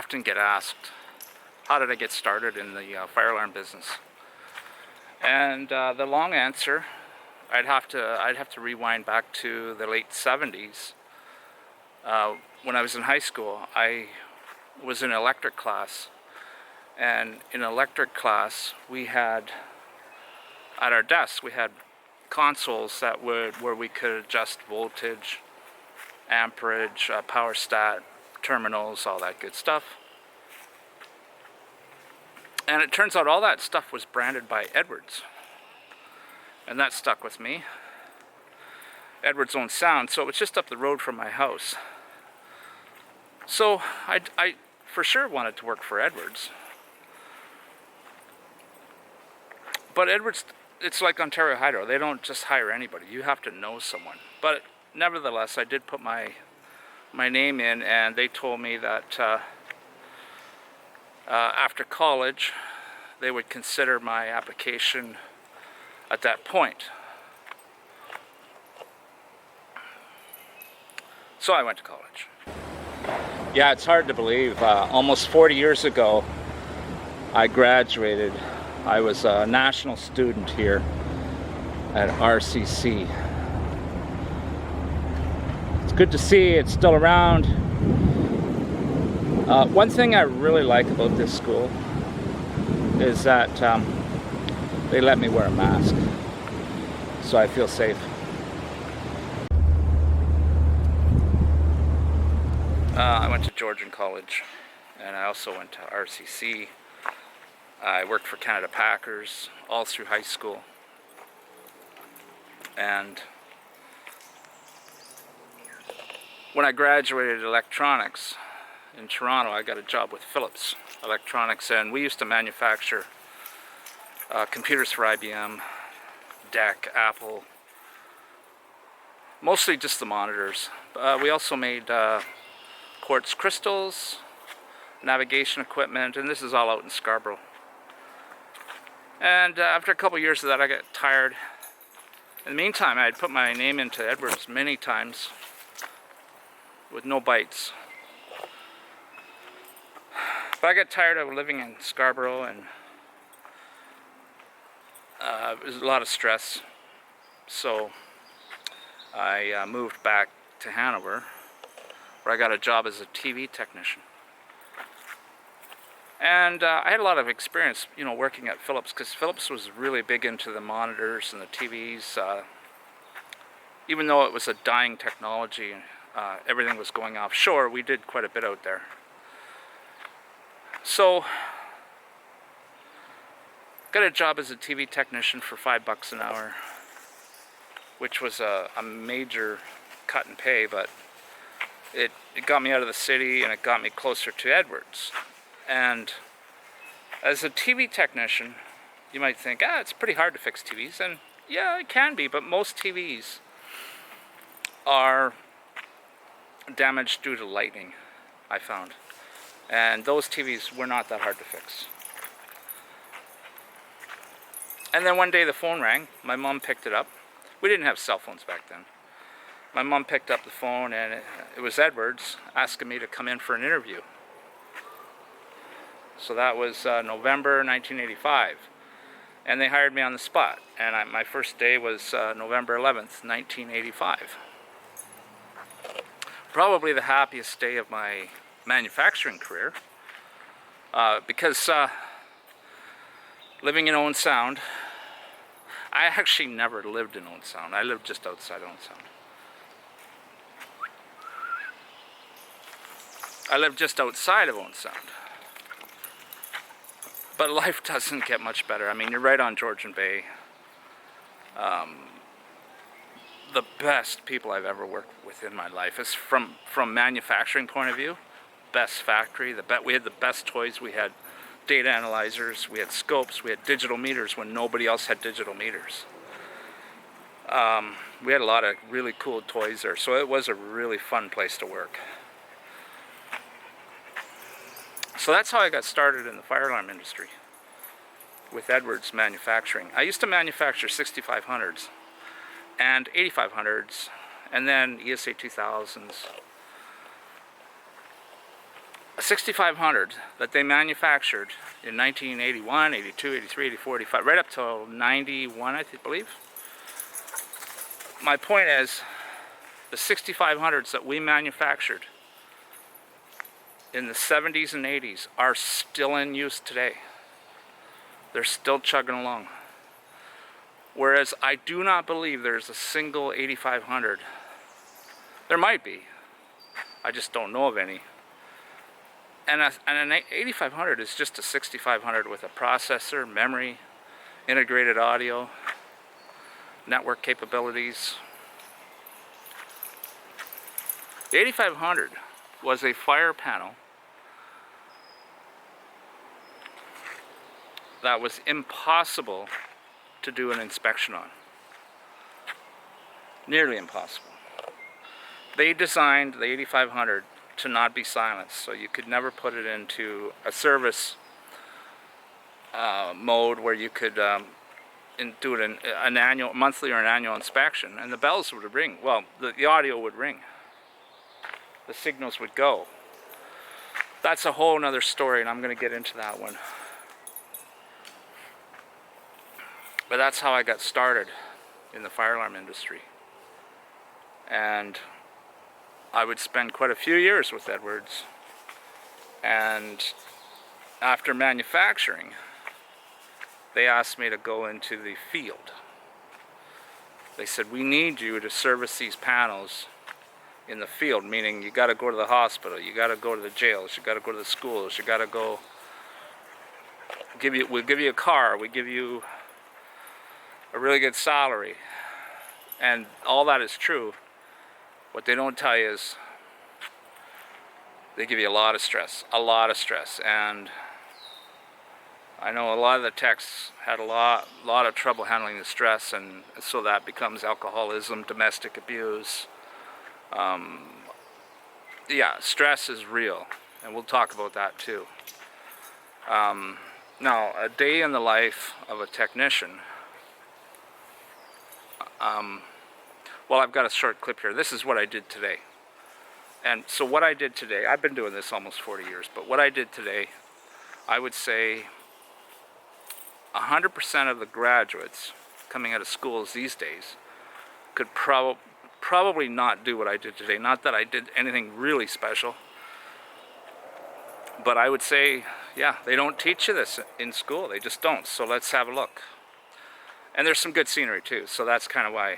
often get asked, how did I get started in the fire alarm business? And the long answer, I'd have to rewind back to the late 70s. When I was in high school, I was in electric class, and in electric class we had, at our desk, we had consoles where we could adjust voltage, amperage, power stat, terminals, all that good stuff. And it turns out all that stuff was branded by Edwards, and that stuck with me. Edwards owned sound, so it was just up the road from my house. So I for sure wanted to work for Edwards. But Edwards, it's like Ontario Hydro. They don't just hire anybody. You have to know someone. But nevertheless, I did put my name in, and they told me that after college, they would consider my application at that point. So I went to college. Yeah, it's hard to believe. Almost 40 years ago, I graduated. I was a national student here at RCC. It's good to see it's still around. One thing I really like about this school is that they let me wear a mask, so I feel safe. I went to Georgian College, and I also went to RCC. I worked for Canada Packers all through high school, and when I graduated electronics in Toronto, I got a job with Philips Electronics, and we used to manufacture computers for IBM, DEC, Apple, mostly just the monitors. We also made quartz crystals, navigation equipment, and this is all out in Scarborough. And after a couple years of that, I got tired. In the meantime, I had put my name into Edwards many times with no bites. But I got tired of living in Scarborough, and it was a lot of stress. So I moved back to Hanover, where I got a job as a TV technician. And I had a lot of experience, working at Philips, because Philips was really big into the monitors and the TVs. Even though it was a dying technology, everything was going offshore, we did quite a bit out there. So, got a job as a TV technician for $5 an hour, which was a major cut in pay, but it got me out of the city, and it got me closer to Edwards. And as a TV technician, you might think, it's pretty hard to fix TVs. And yeah, it can be, but most TVs are damaged due to lightning, I found. And those TVs were not that hard to fix. And then one day the phone rang. My mom picked it up. We didn't have cell phones back then. My mom picked up the phone, and it was Edwards asking me to come in for an interview. So that was November 1985, and they hired me on the spot, and my first day was November 11th, 1985. Probably the happiest day of my manufacturing career, because living in Owen Sound, I actually never lived in Owen Sound. I lived just outside Owen Sound. I lived just outside of Owen Sound. But life doesn't get much better. I mean, you're right on Georgian Bay. The best people I've ever worked with in my life is from manufacturing point of view. Best factory. We had the best toys. We had data analyzers. We had scopes. We had digital meters when nobody else had digital meters. We had a lot of really cool toys there. So it was a really fun place to work. So that's how I got started in the fire alarm industry, with Edwards Manufacturing. I used to manufacture 6500s and 8500s, and then ESA 2000s. A 6500 that they manufactured in 1981, 82, 83, 84, 85, right up till 91, I believe. My point is, the 6500s that we manufactured in the 70s and 80s are still in use today. They're still chugging along. Whereas I do not believe there's a single 8500. There might be. I just don't know of any. And an 8500 is just a 6500 with a processor, memory, integrated audio, network capabilities. The 8500 was a fire panel that was impossible to do an inspection on. Nearly impossible. They designed the 8500 to not be silenced, so you could never put it into a service mode where you could do it in an annual, monthly or an annual inspection, and the bells would ring. Well, the audio would ring. The signals would go. That's a whole nother story, and I'm going to get into that one. But that's how I got started in the fire alarm industry. And I would spend quite a few years with Edwards. And after manufacturing, they asked me to go into the field. They said, we need you to service these panels in the field, meaning you got to go to the hospital, you got to go to the jails, you got to go to the schools, you got to go, we'll give you a car, we give you a really good salary, and all that is true. What they don't tell you is they give you a lot of stress, and I know a lot of the techs had a lot of trouble handling the stress, and so that becomes alcoholism, domestic abuse. Yeah, stress is real, and we'll talk about that too. Now, a day in the life of a technician. Well, I've got a short clip here. This is what I did today. And so what I did today, I've been doing this almost 40 years, but what I did today, I would say 100% of the graduates coming out of schools these days could probably not do what I did today. Not that I did anything really special, but I would say, yeah, they don't teach you this in school. They just don't. So let's have a look. And there's some good scenery too, so that's kind of why.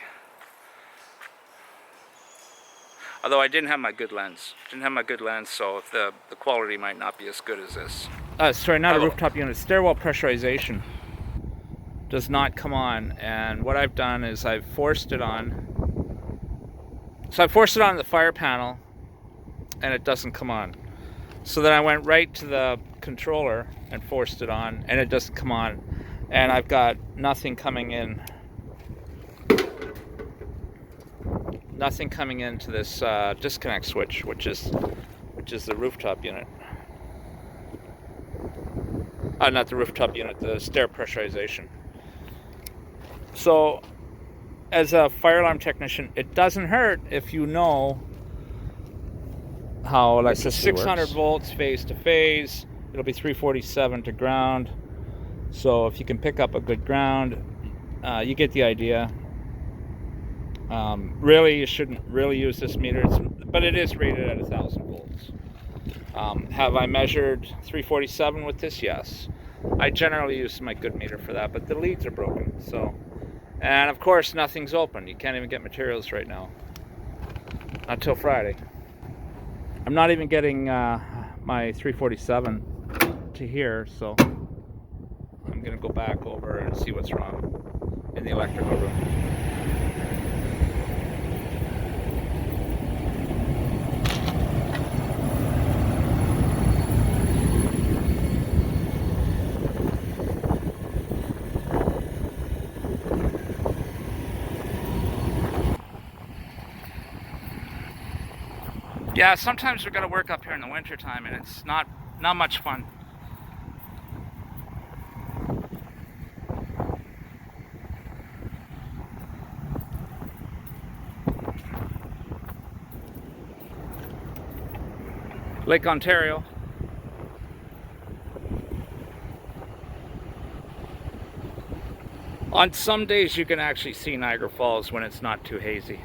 Although I didn't have my good lens. So if the quality might not be as good as this. Sorry, not a rooftop unit. Stairwell pressurization does not come on, and what I've done is I've forced it on. So I forced it on the fire panel, and it doesn't come on. So then I went right to the controller and forced it on, and it doesn't come on. And I've got nothing coming in. Nothing coming into this disconnect switch, which is the rooftop unit. Not the rooftop unit, the stair pressurization. So, as a fire alarm technician, it doesn't hurt if you know how, like, the 600 volts phase to phase. It'll be 347 to ground. So if you can pick up a good ground, you get the idea. Really, you shouldn't really use this meter, but it is rated at 1,000 volts. Have I measured 347 with this? Yes. I generally use my good meter for that, but the leads are broken. So, and of course, nothing's open. You can't even get materials right now. Not till Friday. I'm not even getting my 347 to here, so I'm going to go back over and see what's wrong in the electrical room. Yeah, sometimes we've got to work up here in the winter time, and it's not much fun. Lake Ontario. On some days you can actually see Niagara Falls when it's not too hazy.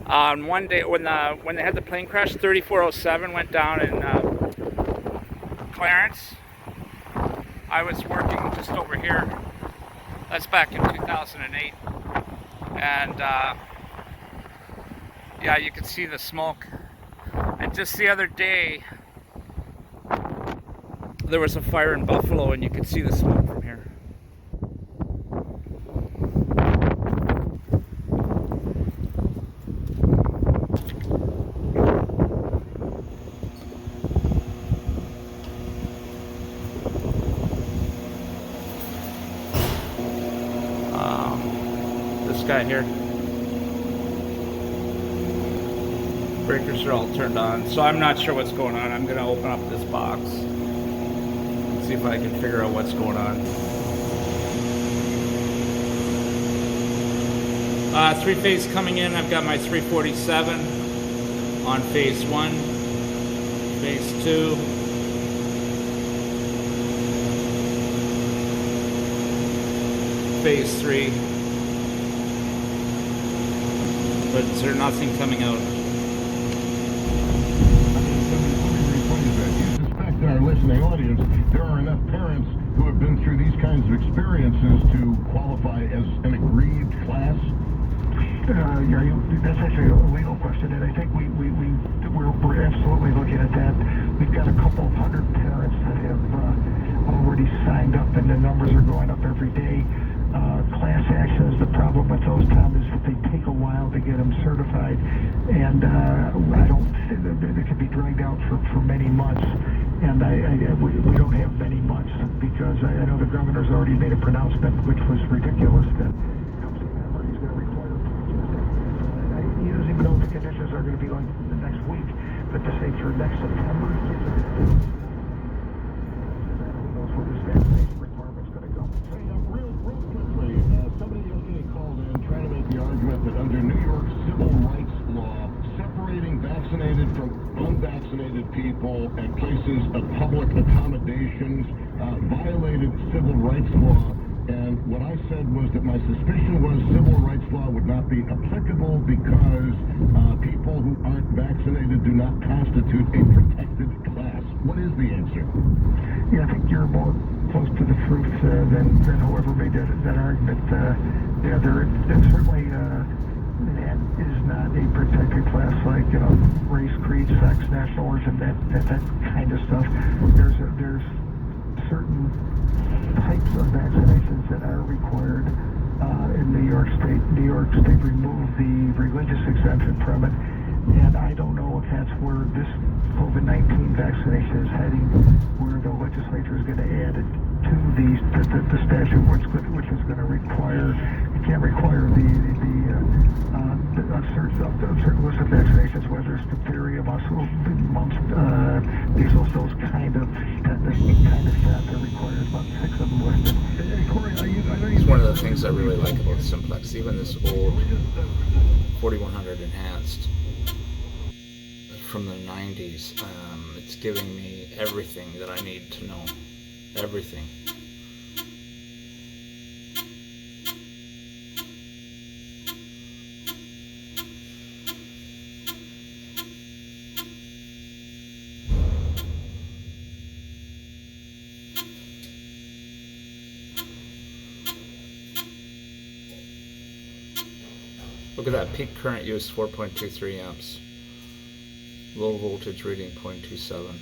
On one day when they had the plane crash, 3407 went down in Clarence. I was working just over here. That's back in 2008, and yeah, you could see the smoke. And just the other day, there was a fire in Buffalo, and you could see the smoke from here. This guy here. Breakers are all turned on, so I'm not sure what's going on. I'm going to open up this box and see if I can figure out what's going on. Three-phase coming in. I've got my 347 on phase 1, phase 2, phase 3, but there's nothing coming out. Our listening audience, there are enough parents who have been through these kinds of experiences to qualify as an aggrieved class? That's actually a legal question, and I think we're absolutely looking at that. We've got a couple of hundred parents that have already signed up, and the numbers are going up every day. Class actions, the problem with those, Tom, is that they take a while to get them certified, and they can be dragged out for many months. And we don't have many months, because I know the governor's already made a pronouncement, which was ridiculous, that he's going to require he doesn't even know what the conditions are going to be like the next week, but to say for next September, who knows where this vaccination requirement's going to go. Hey, real quickly, somebody yesterday called in trying to make the argument that under New York civil rights law, separating vaccinated from unvaccinated people at places of public accommodations violated civil rights law. And what I said was that my suspicion was civil rights law would not be applicable because people who aren't vaccinated do not constitute a protected class. What is the answer? Yeah, I think you're more close to the truth than whoever made that argument. There's certainly that is not a protected class, like race, creed, sex, national origin, that kind of stuff. There's certain types of vaccinations that are required in New York State. New York State removed the religious exemption from it, and I don't know if that's where this COVID-19 vaccination is heading, where the legislature is going to add it to the statute, which is going to require, you can't require certain list of vaccinations, whether it's diphtheria, mumps, measles, those kind of shots are required. About 6 of them listed. Corey, It's one of the things I really like about Simplex, even this old 4100 enhanced from the 90s. It's giving me everything that I need to know. Everything. Look at that, peak current use 4.23 amps. Low voltage reading 0.27.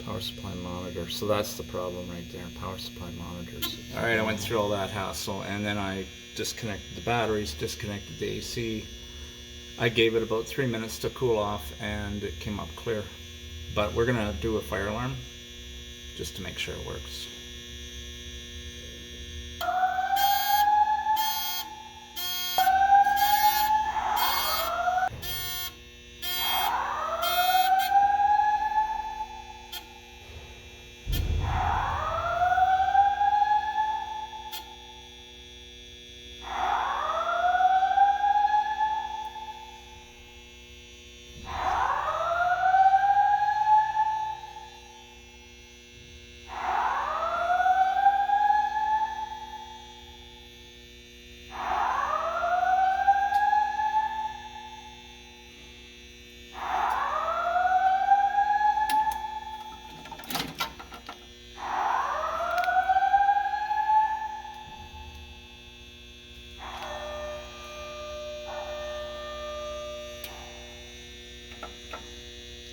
Power supply monitor. So that's the problem right there, power supply monitors. Alright, I went through all that hassle, and then I disconnected the batteries, disconnected the AC. I gave it about 3 minutes to cool off, and it came up clear. But we're gonna do a fire alarm just to make sure it works.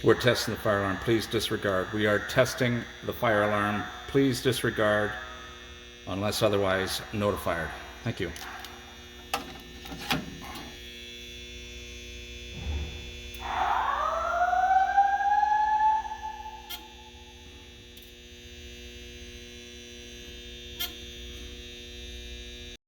We're testing the fire alarm. Please disregard. We are testing the fire alarm. Please disregard unless otherwise notified. Thank you.